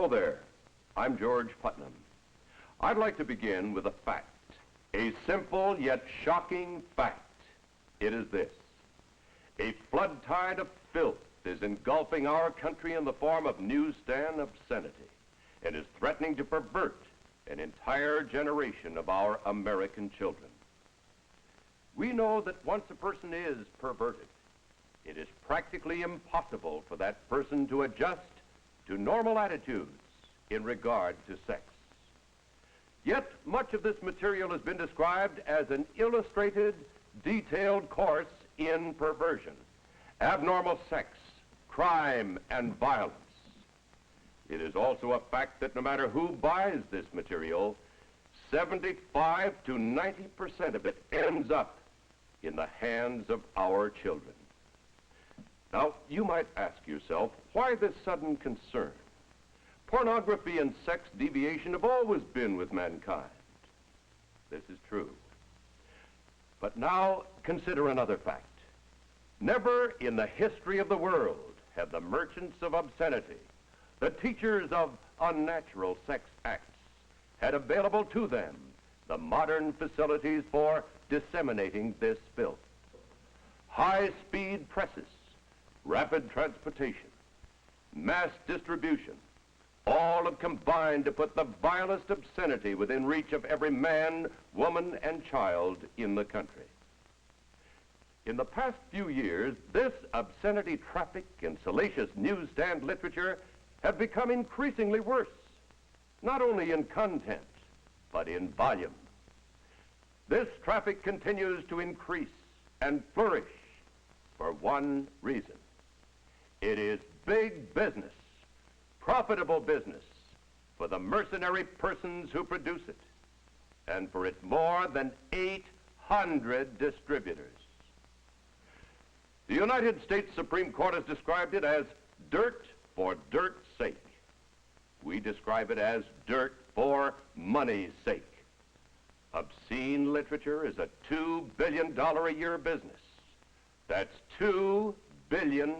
Hello there. I'm George Putnam. I'd like to begin with a fact, a simple yet shocking fact. It is this: a flood tide of filth is engulfing our country in the form of newsstand obscenity and is threatening to pervert an entire generation of our American children. We know that once a person is perverted, it is practically impossible for that person to adjust to normal attitudes in regard to sex. Yet much of this material has been described as an illustrated, detailed course in perversion, abnormal sex, crime, and violence. It is also a fact that no matter who buys this material, 75 to 90% of it ends up in the hands of our children. Now, you might ask yourself, why this sudden concern? Pornography and sex deviation have always been with mankind. This is true. But now, consider another fact. Never in the history of the world have the merchants of obscenity, the teachers of unnatural sex acts, had available to them the modern facilities for disseminating this filth. High-speed presses, rapid transportation, mass distribution, all have combined to put the vilest obscenity within reach of every man, woman, and child in the country. In the past few years, this obscenity traffic and salacious newsstand literature have become increasingly worse, not only in content, but in volume. This traffic continues to increase and flourish for one reason. It is big business, profitable business for the mercenary persons who produce it, and for its more than 800 distributors. The United States Supreme Court has described it as dirt for dirt's sake. We describe it as dirt for money's sake. Obscene literature is a $2 billion a year business. That's $2 billion.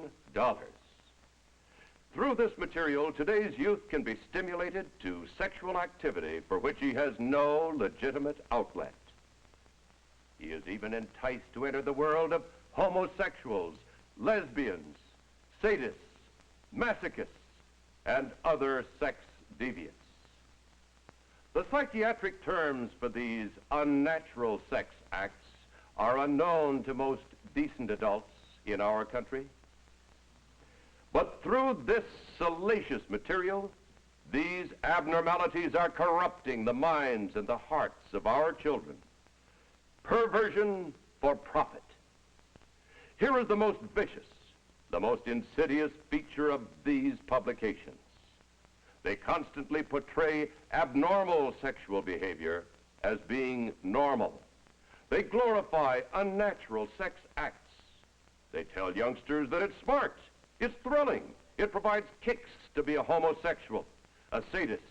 Through this material, today's youth can be stimulated to sexual activity for which he has no legitimate outlet. He is even enticed to enter the world of homosexuals, lesbians, sadists, masochists, and other sex deviants. The psychiatric terms for these unnatural sex acts are unknown to most decent adults in our country. But through this salacious material, these abnormalities are corrupting the minds and the hearts of our children. Perversion for profit. Here is the most vicious, the most insidious feature of these publications. They constantly portray abnormal sexual behavior as being normal. They glorify unnatural sex acts. They tell youngsters that it's smart, it's thrilling, it provides kicks to be a homosexual, a sadist,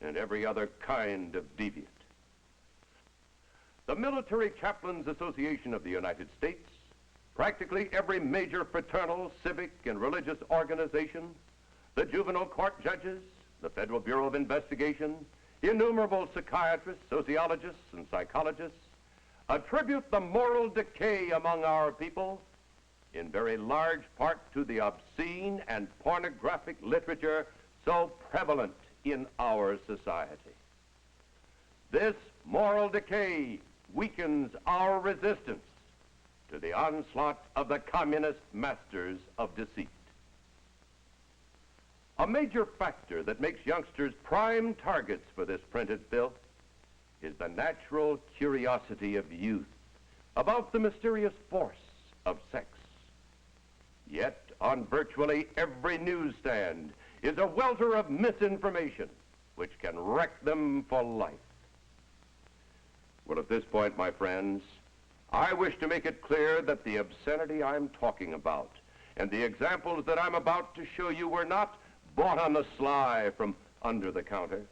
and every other kind of deviant. The Military Chaplains Association of the United States, practically every major fraternal, civic, and religious organization, the juvenile court judges, the Federal Bureau of Investigation, innumerable psychiatrists, sociologists, and psychologists attribute the moral decay among our people in very large part to the obscene and pornographic literature so prevalent in our society. This moral decay weakens our resistance to the onslaught of the communist masters of deceit. A major factor that makes youngsters prime targets for this printed filth is the natural curiosity of youth about the mysterious force of sex. Yet, on virtually every newsstand is a welter of misinformation which can wreck them for life. Well, at this point, my friends, I wish to make it clear that the obscenity I'm talking about and the examples that I'm about to show you were not bought on the sly from under the counter.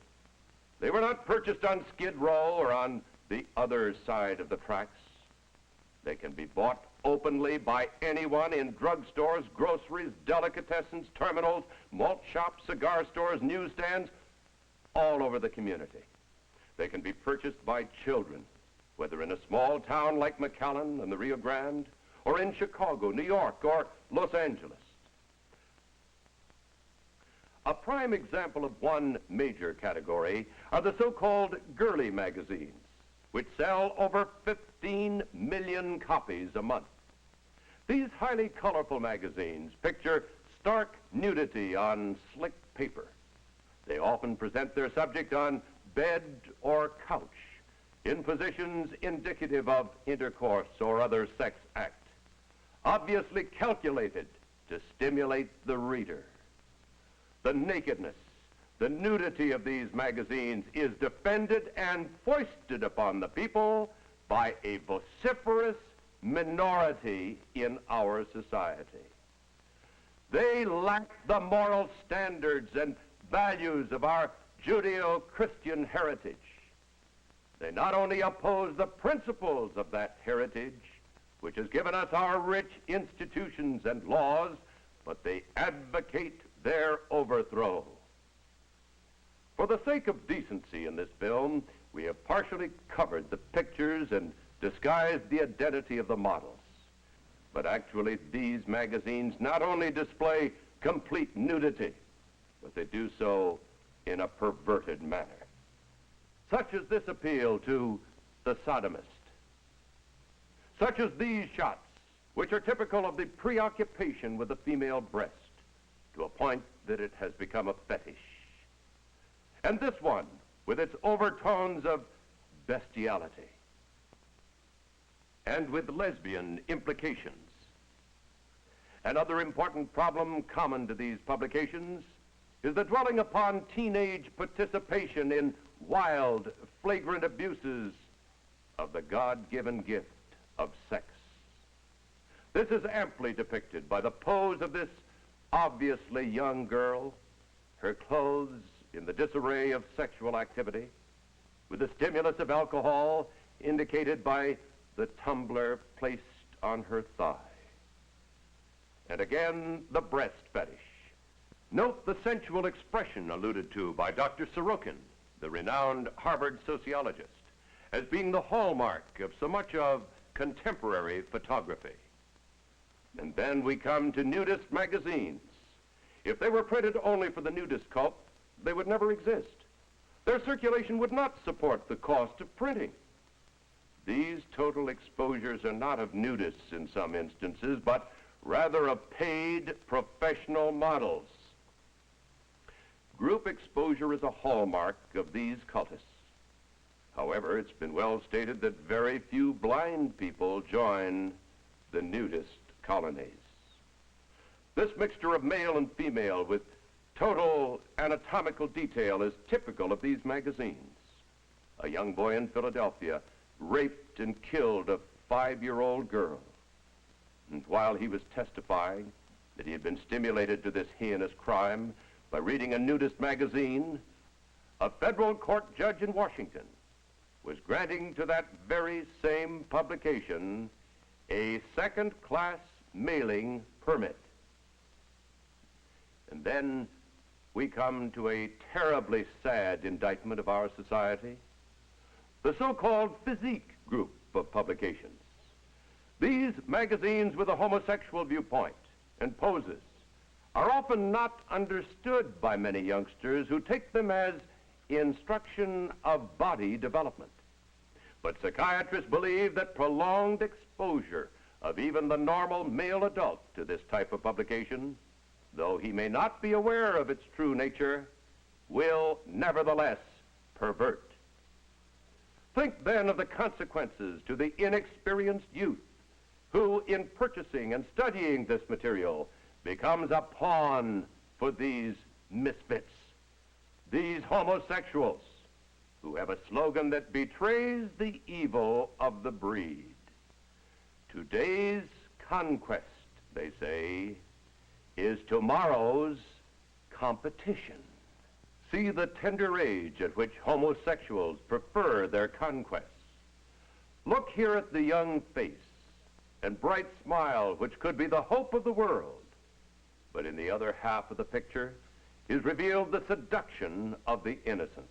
They were not purchased on Skid Row or on the other side of the tracks. They can be bought openly by anyone in drugstores, groceries, delicatessens, terminals, malt shops, cigar stores, newsstands, all over the community. They can be purchased by children, whether in a small town like McAllen and the Rio Grande, or in Chicago, New York, or Los Angeles. A prime example of one major category are the so-called girly magazines, which sell over 15 million copies a month. These highly colorful magazines picture stark nudity on slick paper. They often present their subject on bed or couch, in positions indicative of intercourse or other sex act, obviously calculated to stimulate the reader. The nakedness, the nudity of these magazines is defended and foisted upon the people by a vociferous minority in our society. They lack the moral standards and values of our Judeo-Christian heritage. They not only oppose the principles of that heritage, which has given us our rich institutions and laws, but they advocate their overthrow. For the sake of decency in this film, we have partially covered the pictures and disguised the identity of the models. But actually, these magazines not only display complete nudity, but they do so in a perverted manner. Such as this appeal to the sodomist. Such as these shots, which are typical of the preoccupation with the female breast, to a point that it has become a fetish. And this one, with its overtones of bestiality, and with lesbian implications. Another important problem common to these publications is the dwelling upon teenage participation in wild, flagrant abuses of the God-given gift of sex. This is amply depicted by the pose of this obviously young girl, her clothes in the disarray of sexual activity, with the stimulus of alcohol indicated by the tumbler placed on her thigh. And again, the breast fetish. Note the sensual expression alluded to by Dr. Sorokin, the renowned Harvard sociologist, as being the hallmark of so much of contemporary photography. And then we come to nudist magazines. If they were printed only for the nudist cult, they would never exist. Their circulation would not support the cost of printing. These total exposures are not of nudists in some instances, but rather of paid professional models. Group exposure is a hallmark of these cultists. However, it's been well stated that very few blind people join the nudist colonies. This mixture of male and female with total anatomical detail is typical of these magazines. A young boy in Philadelphia raped and killed a 5-year-old girl. And while he was testifying that he had been stimulated to this heinous crime by reading a nudist magazine, a federal court judge in Washington was granting to that very same publication a second-class mailing permit. And then we come to a terribly sad indictment of our society, the so-called physique group of publications. These magazines with a homosexual viewpoint and poses are often not understood by many youngsters who take them as instruction of body development. But psychiatrists believe that prolonged exposure of even the normal male adult to this type of publication, though he may not be aware of its true nature, will nevertheless pervert. Think then of the consequences to the inexperienced youth who, in purchasing and studying this material, becomes a pawn for these misfits, these homosexuals, who have a slogan that betrays the evil of the breed. Today's conquest, they say, is tomorrow's competition. See the tender age at which homosexuals prefer their conquests. Look here at the young face and bright smile which could be the hope of the world. But in the other half of the picture is revealed the seduction of the innocent.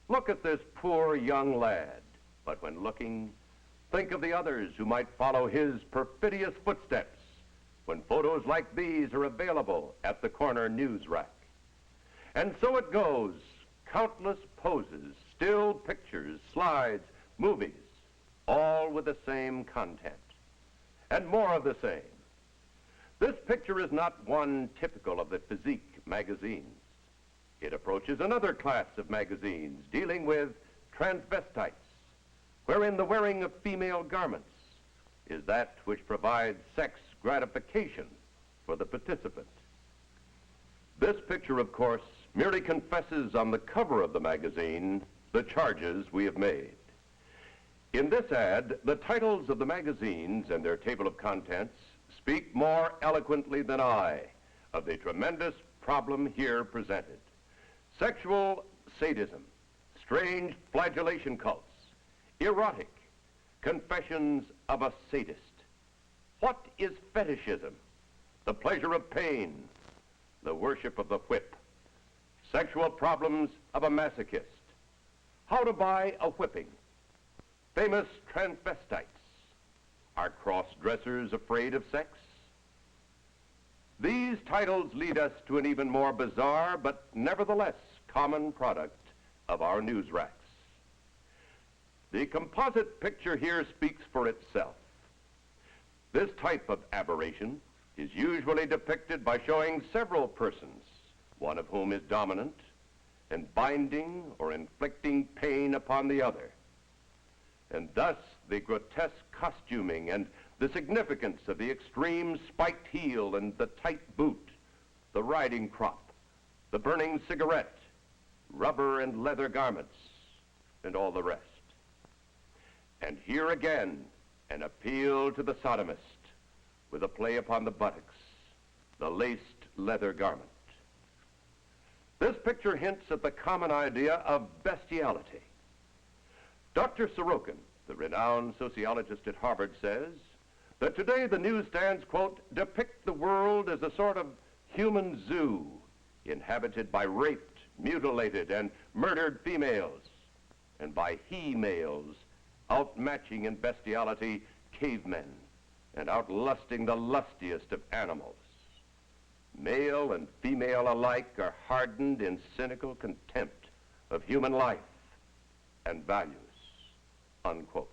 Look at this poor young lad, but when looking, think of the others who might follow his perfidious footsteps when photos like these are available at the corner news rack. And so it goes, countless poses, still pictures, slides, movies, all with the same content, and more of the same. This picture is not one typical of the physique magazines. It approaches another class of magazines dealing with transvestites, wherein the wearing of female garments is that which provides sex gratification for the participant. This picture, of course, merely confesses on the cover of the magazine the charges we have made. In this ad, the titles of the magazines and their table of contents speak more eloquently than I of the tremendous problem here presented. Sexual sadism, strange flagellation cults, erotic confessions of a sadist. What is fetishism? The pleasure of pain, the worship of the whip, sexual problems of a masochist, how to buy a whipping, famous transvestites. Are cross-dressers afraid of sex? These titles lead us to an even more bizarre but nevertheless common product of our news racks. The composite picture here speaks for itself. This type of aberration is usually depicted by showing several persons, one of whom is dominant, and binding or inflicting pain upon the other. And thus the grotesque costuming and the significance of the extreme spiked heel and the tight boot, the riding crop, the burning cigarette, rubber and leather garments, and all the rest. And here again, an appeal to the sodomist with a play upon the buttocks, the laced leather garment. This picture hints at the common idea of bestiality. Dr. Sorokin, the renowned sociologist at Harvard, says that today the newsstands, quote, depict the world as a sort of human zoo inhabited by raped, mutilated, and murdered females, and by he-males outmatching in bestiality cavemen and outlusting the lustiest of animals. Male and female alike are hardened in cynical contempt of human life and values, unquote.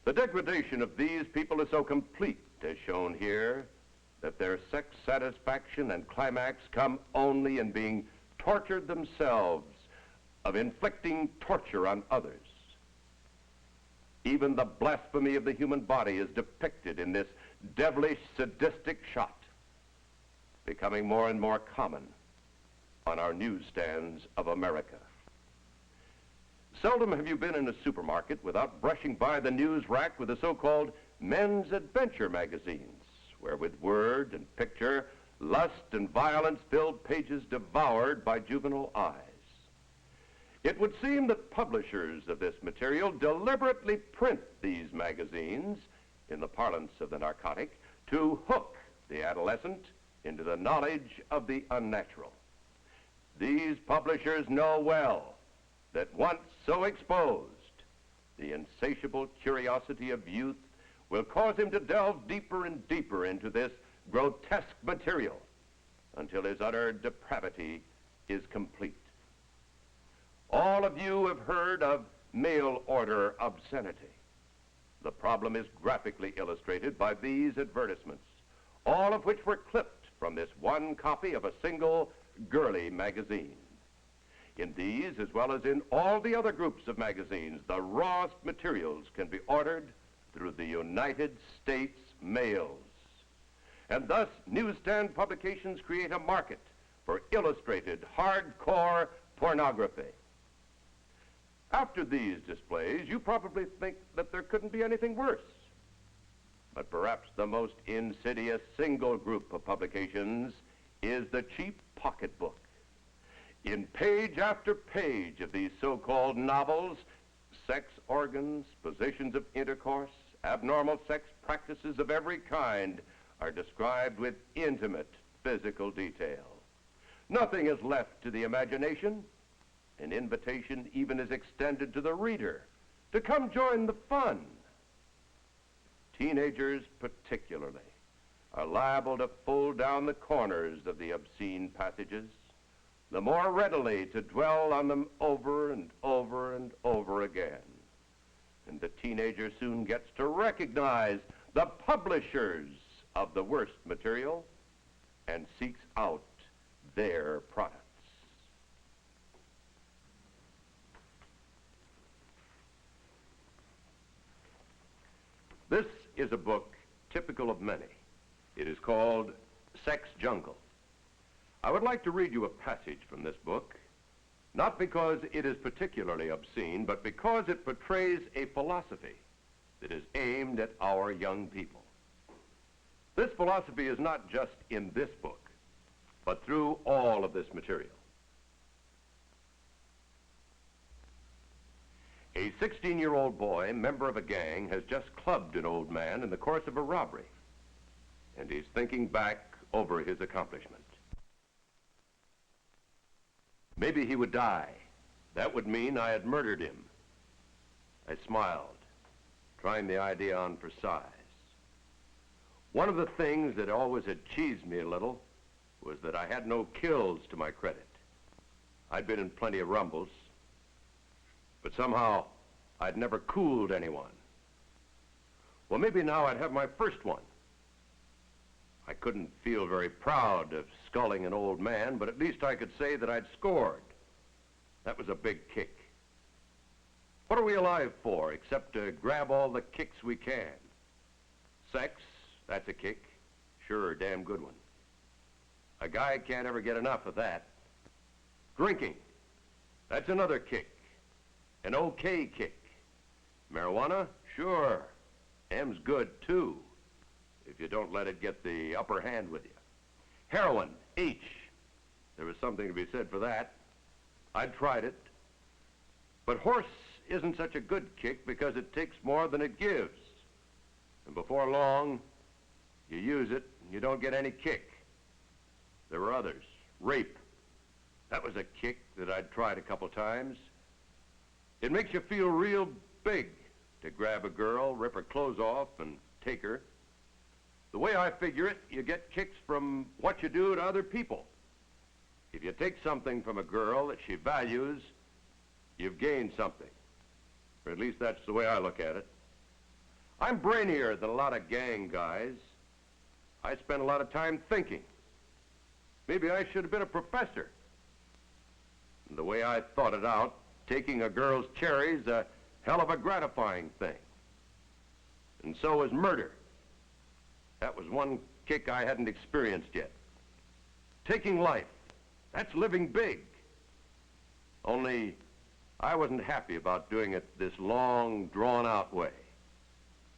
The degradation of these people is so complete, as shown here, that their sex satisfaction and climax come only in being tortured themselves, of inflicting torture on others. Even the blasphemy of the human body is depicted in this devilish, sadistic shot, becoming more and more common on our newsstands of America. Seldom have you been in a supermarket without brushing by the news rack with the so-called men's adventure magazines, where with word and picture, lust and violence filled pages devoured by juvenile eyes. It would seem that publishers of this material deliberately print these magazines, in the parlance of the narcotic, to hook the adolescent into the knowledge of the unnatural. These publishers know well that once so exposed, the insatiable curiosity of youth will cause him to delve deeper and deeper into this grotesque material until his utter depravity is complete. All of you have heard of mail order obscenity. The problem is graphically illustrated by these advertisements, all of which were clipped from this one copy of a single girly magazine. In these, as well as in all the other groups of magazines, the rawest materials can be ordered through the United States mails. And thus, newsstand publications create a market for illustrated, hardcore pornography. After these displays, you probably think that there couldn't be anything worse. But perhaps the most insidious single group of publications is the cheap pocketbook. In page after page of these so-called novels, sex organs, positions of intercourse, abnormal sex practices of every kind are described with intimate physical detail. Nothing is left to the imagination. An invitation even is extended to the reader to come join the fun. Teenagers particularly are liable to pull down the corners of the obscene passages, the more readily to dwell on them over and over and over again. And the teenager soon gets to recognize the publishers of the worst material and seeks out their products. This is a book typical of many. It is called Sex Jungle. I would like to read you a passage from this book, not because it is particularly obscene, but because it portrays a philosophy that is aimed at our young people. This philosophy is not just in this book, but through all of this material. A 16-year-old boy, member of a gang, has just clubbed an old man in the course of a robbery, and he's thinking back over his accomplishment. Maybe he would die. That would mean I had murdered him. I smiled, trying the idea on for size. One of the things that always had cheesed me a little was that I had no kills to my credit. I'd been in plenty of rumbles, but somehow I'd never cooled anyone. Well, maybe now I'd have my first one. I couldn't feel very proud of sculling an old man, but at least I could say that I'd scored. That was a big kick. What are we alive for except to grab all the kicks we can? Sex, that's a kick. Sure, a damn good one. A guy can't ever get enough of that. Drinking, that's another kick. An okay kick. Marijuana, sure. M's good too, if you don't let it get the upper hand with you. Heroin, H. There was something to be said for that. I'd tried it. But horse isn't such a good kick because it takes more than it gives. And before long, you use it and you don't get any kick. There were others. Rape. That was a kick that I'd tried a couple times. It makes you feel real big to grab a girl, rip her clothes off, and take her. The way I figure it, you get kicks from what you do to other people. If you take something from a girl that she values, you've gained something. Or at least that's the way I look at it. I'm brainier than a lot of gang guys. I spend a lot of time thinking. Maybe I should have been a professor. And the way I thought it out, taking a girl's cherry's a hell of a gratifying thing. And so is murder. That was one kick I hadn't experienced yet. Taking life, that's living big. Only I wasn't happy about doing it this long, drawn-out way.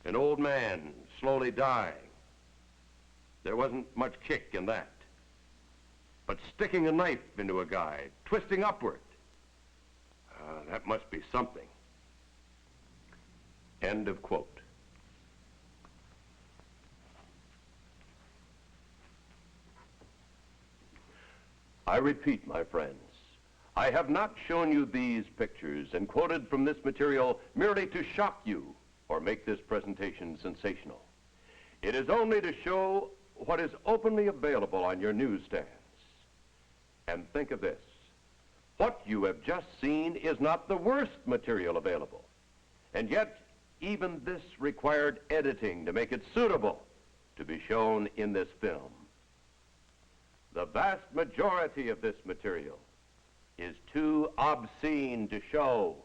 An old man slowly dying. There wasn't much kick in that. But sticking a knife into a guy, twisting upward, that must be something. End of quote. I repeat, my friends, I have not shown you these pictures and quoted from this material merely to shock you or make this presentation sensational. It is only to show what is openly available on your newsstands. And think of this. What you have just seen is not the worst material available. And yet, even this required editing to make it suitable to be shown in this film. The vast majority of this material is too obscene to show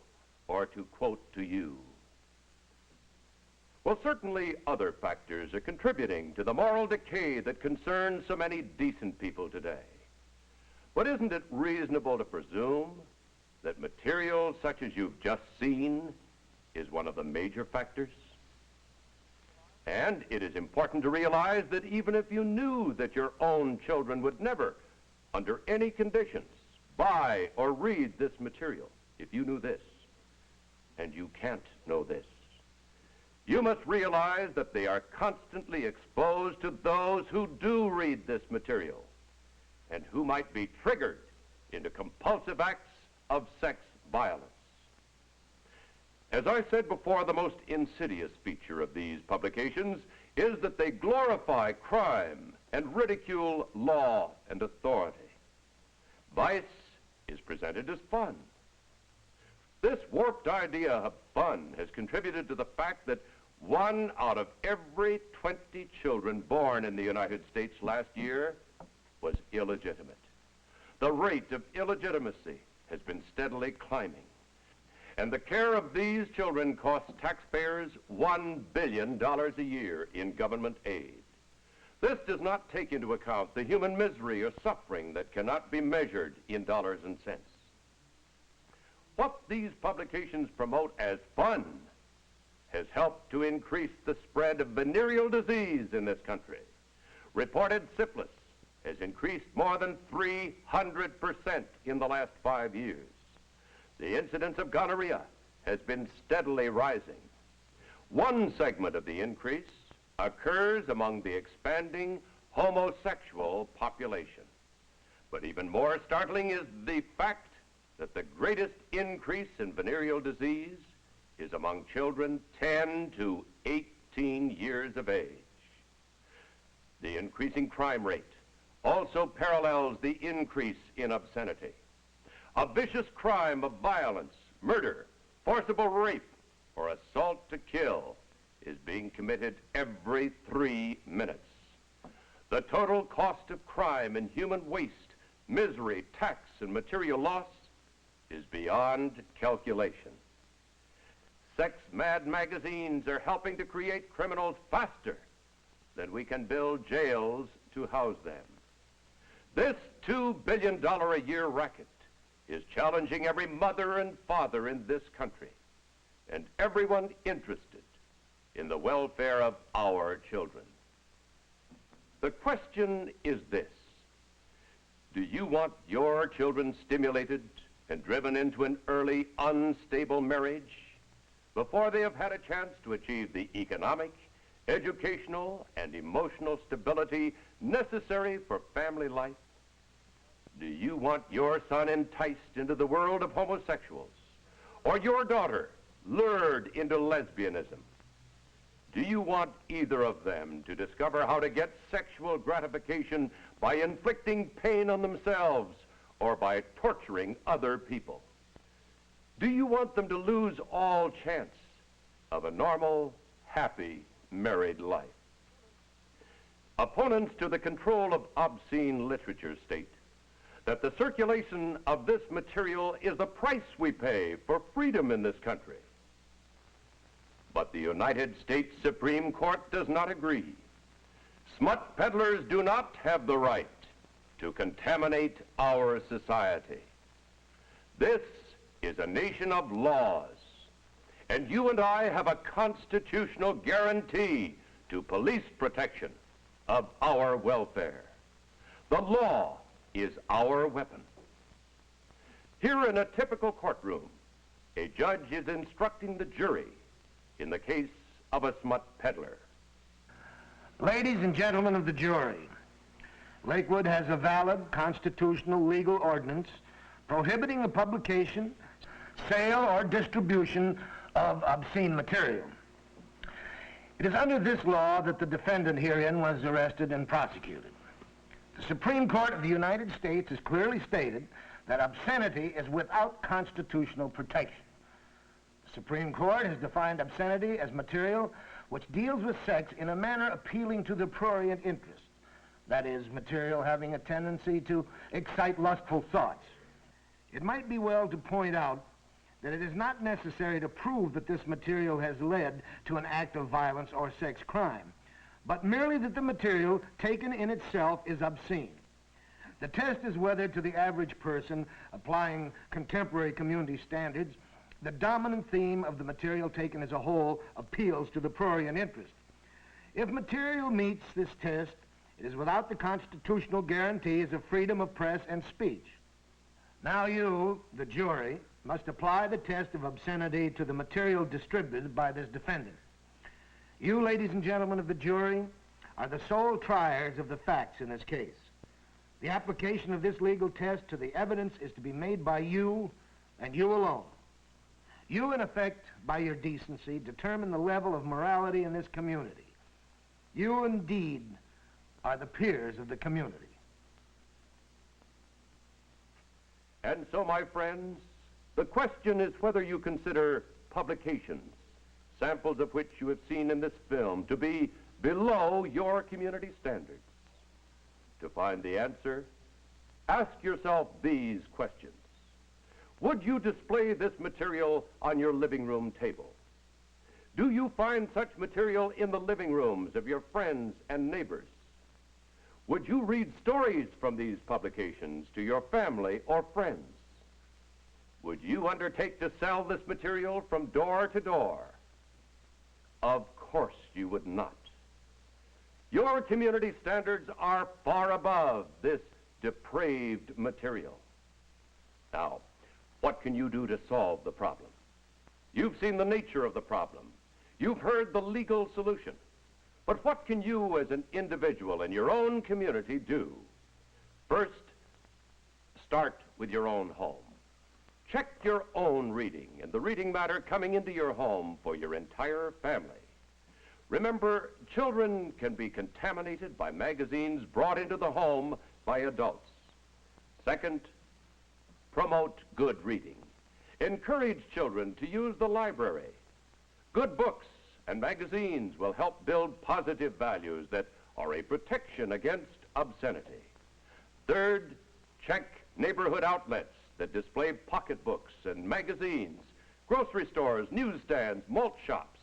or to quote to you. Well, certainly other factors are contributing to the moral decay that concerns so many decent people today. But isn't it reasonable to presume that material such as you've just seen is one of the major factors? And it is important to realize that even if you knew that your own children would never, under any conditions, buy or read this material, if you knew this, and you can't know this, You must realize that they are constantly exposed to those who do read this material and who might be triggered into compulsive acts of sex violence. As I said before, the most insidious feature of these publications is that they glorify crime and ridicule law and authority. Vice is presented as fun. This warped idea of fun has contributed to the fact that 1 out of every 20 children born in the United States last year was illegitimate. The rate of illegitimacy has been steadily climbing, and the care of these children costs taxpayers $1 billion a year in government aid. This does not take into account the human misery or suffering that cannot be measured in dollars and cents. What these publications promote as fun has helped to increase the spread of venereal disease in this country. Reported syphilis has increased more than 300% in the last 5 years. The incidence of gonorrhea has been steadily rising. One segment of the increase occurs among the expanding homosexual population. But even more startling is the fact that the greatest increase in venereal disease is among children 10 to 18 years of age. The increasing crime rate also parallels the increase in obscenity. A vicious crime of violence, murder, forcible rape, or assault to kill is being committed every 3 minutes. The total cost of crime in human waste, misery, tax, and material loss is beyond calculation. Sex-mad magazines are helping to create criminals faster than we can build jails to house them. This $2 billion a year racket is challenging every mother and father in this country and everyone interested in the welfare of our children. The question is this: do you want your children stimulated and driven into an early, unstable marriage before they have had a chance to achieve the economic, educational, and emotional stability necessary for family life? Do you want your son enticed into the world of homosexuals, or your daughter lured into lesbianism? Do you want either of them to discover how to get sexual gratification by inflicting pain on themselves or by torturing other people? Do you want them to lose all chance of a normal, happy, married life? Opponents to the control of obscene literature state that the circulation of this material is the price we pay for freedom in this country. But the United States Supreme Court does not agree. Smut peddlers do not have the right to contaminate our society. This is a nation of laws, and you and I have a constitutional guarantee to police protection of our welfare. The law is our weapon. Here in a typical courtroom, a judge is instructing the jury in the case of a smut peddler. Ladies and gentlemen of the jury, Lakewood has a valid constitutional legal ordinance prohibiting the publication, sale, or distribution of obscene material. It is under this law that the defendant herein was arrested and prosecuted. The Supreme Court of the United States has clearly stated that obscenity is without constitutional protection. The Supreme Court has defined obscenity as material which deals with sex in a manner appealing to the prurient interest. That is, material having a tendency to excite lustful thoughts. It might be well to point out that it is not necessary to prove that this material has led to an act of violence or sex crime, but merely that the material taken in itself is obscene. The test is whether, to the average person applying contemporary community standards, the dominant theme of the material taken as a whole appeals to the prurient interest. If material meets this test, it is without the constitutional guarantees of freedom of press and speech. Now you, the jury, must apply the test of obscenity to the material distributed by this defendant. You, ladies and gentlemen of the jury, are the sole triers of the facts in this case. The application of this legal test to the evidence is to be made by you and you alone. You, in effect, by your decency, determine the level of morality in this community. You, indeed, are the peers of the community. And so, my friends, the question is whether you consider publications, samples of which you have seen in this film, to be below your community standards. To find the answer, ask yourself these questions. Would you display this material on your living room table? Do you find such material in the living rooms of your friends and neighbors? Would you read stories from these publications to your family or friends? Would you undertake to sell this material from door to door? Of course you would not. Your community standards are far above this depraved material. Now, what can you do to solve the problem? You've seen the nature of the problem. You've heard the legal solution. But what can you as an individual in your own community do? First, start with your own home. Check your own reading and the reading matter coming into your home for your entire family. Remember, children can be contaminated by magazines brought into the home by adults. Second, promote good reading. Encourage children to use the library. Good books and magazines will help build positive values that are a protection against obscenity. Third, check neighborhood outlets that display pocketbooks and magazines, grocery stores, newsstands, malt shops,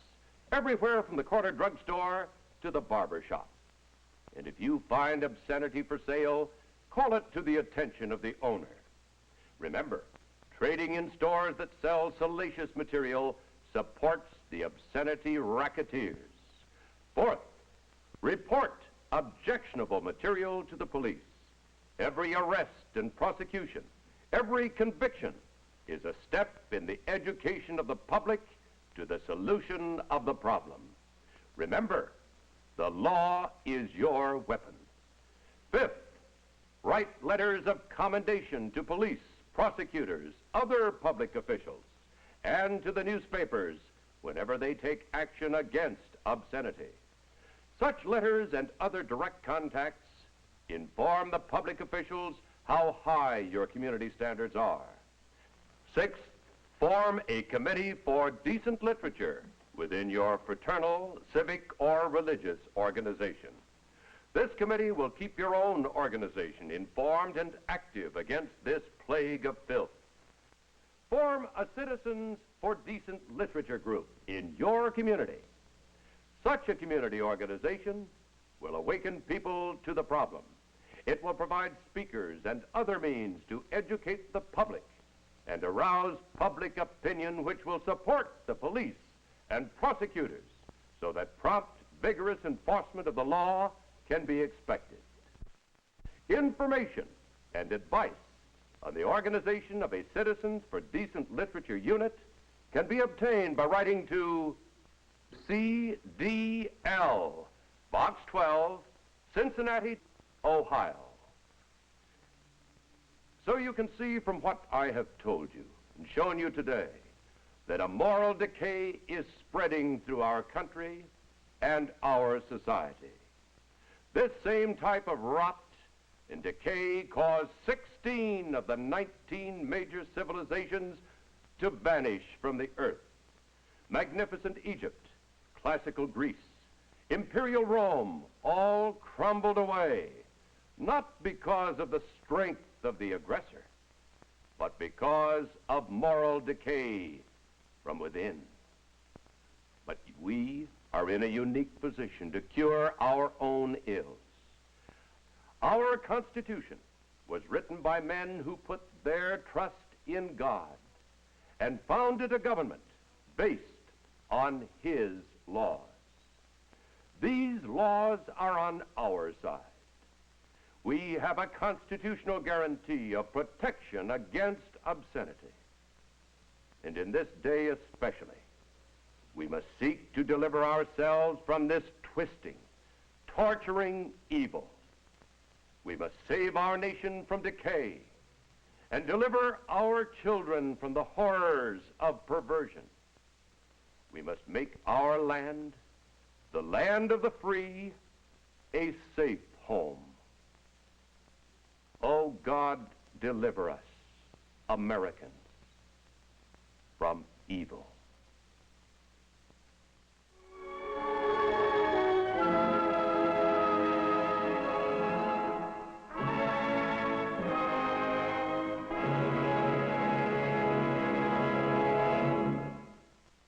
everywhere from the corner drugstore to the barber shop. And if you find obscenity for sale, call it to the attention of the owner. Remember, trading in stores that sell salacious material supports the obscenity racketeers. Fourth, report objectionable material to the police. Every arrest and prosecution, every conviction is a step in the education of the public to the solution of the problem. Remember, the law is your weapon. Fifth, write letters of commendation to police, prosecutors, other public officials, and to the newspapers whenever they take action against obscenity. Such letters and other direct contacts inform the public officials how high your community standards are. Sixth, form a committee for decent literature within your fraternal, civic, or religious organization. This committee will keep your own organization informed and active against this plague of filth. Form a Citizens for Decent Literature group in your community. Such a community organization will awaken people to the problem. It will provide speakers and other means to educate the public and arouse public opinion, which will support the police and prosecutors so that prompt, vigorous enforcement of the law can be expected. Information and advice on the organization of a Citizens for Decent Literature unit can be obtained by writing to CDL, Box 12, Cincinnati, Ohio. So you can see from what I have told you and shown you today that a moral decay is spreading through our country and our society. This same type of rot and decay caused 16 of the 19 major civilizations to vanish from the earth. Magnificent Egypt, classical Greece, imperial Rome, all crumbled away, not because of the strength of the aggressor, but because of moral decay from within. But we are in a unique position to cure our own ills. Our Constitution was written by men who put their trust in God and founded a government based on His laws. These laws are on our side. We have a constitutional guarantee of protection against obscenity. And in this day especially, We must seek to deliver ourselves from this twisting, torturing evil. We must save our nation from decay and deliver our children from the horrors of perversion. We must make our land, the land of the free, a safe home. Oh God, deliver us, Americans, from evil.